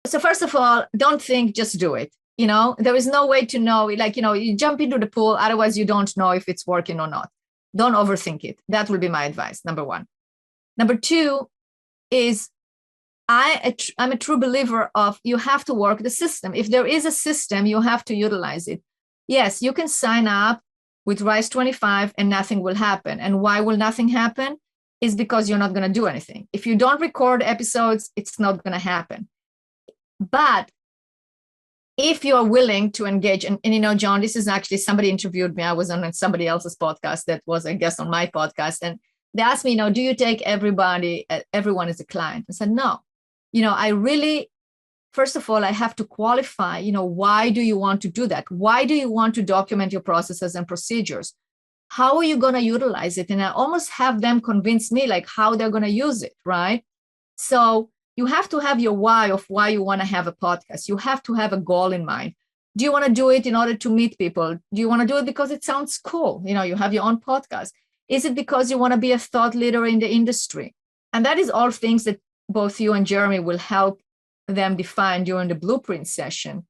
So first of all, don't think, just do it. There is no way to know, like, you jump into the pool, otherwise you don't know if it's working or not. Don't overthink it. That will be my advice, number one. Number two is I'm a true believer of you have to work the system. If there is a system, you have to utilize it. Yes, you can sign up with Rise25 and nothing will happen. And why will nothing happen? Is because you're not going to do anything. If you don't record episodes, it's not going to happen. But if you're willing to engage, and John, this is actually somebody interviewed me. I was on somebody else's podcast that was a guest on my podcast. And they asked me, do you take everyone as a client? I said, no. I really, first of all, I have to qualify, why do you want to do that? Why do you want to document your processes and procedures? How are you going to utilize it? And I almost have them convince me like how they're going to use it, right? So you have to have your why of why you want to have a podcast. You have to have a goal in mind. Do you want to do it in order to meet people? Do you want to do it because it sounds cool? You have your own podcast. Is it because you want to be a thought leader in the industry? And that is all things that both you and Jeremy will help them define during the blueprint session.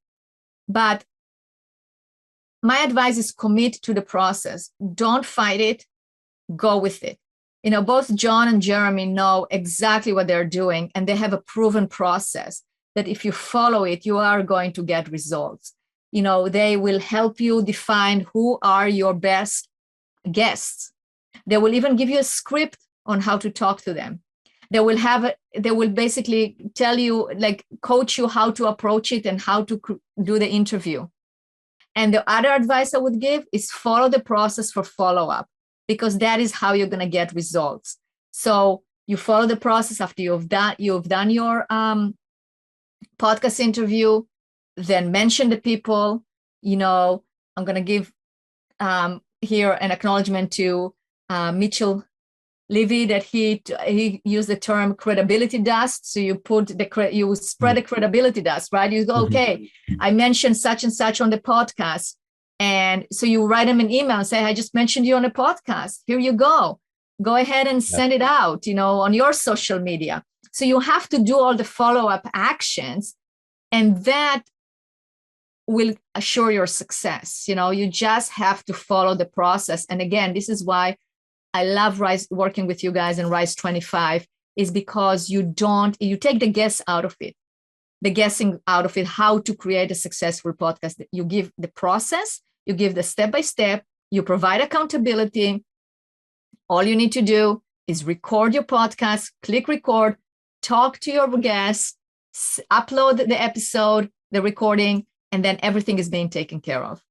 But my advice is commit to the process. Don't fight it. Go with it. Both John and Jeremy know exactly what they're doing, and they have a proven process that if you follow it, you are going to get results. They will help you define who are your best guests. They will even give you a script on how to talk to them. They will basically tell you, like, coach you how to approach it and how to do the interview. And the other advice I would give is follow the process for follow-up, because that is how you're going to get results. So you follow the process after you've done your podcast interview, then mention the people. I'm going to give here an acknowledgement to Mitchell Levy, that he used the term credibility dust. So you spread the credibility dust, right? You go, okay, I mentioned such and such on the podcast. And so you write them an email and say, I just mentioned you on a podcast. Here you go. Go ahead and send it out, on your social media. So you have to do all the follow-up actions, and that will assure your success. You just have to follow the process. And again, this is why I love working with you guys and Rise25, is because you take the guessing out of it, how to create a successful podcast. You give the process, you give the step-by-step, you provide accountability. All you need to do is record your podcast, click record, talk to your guests, upload the episode, the recording, and then everything is being taken care of.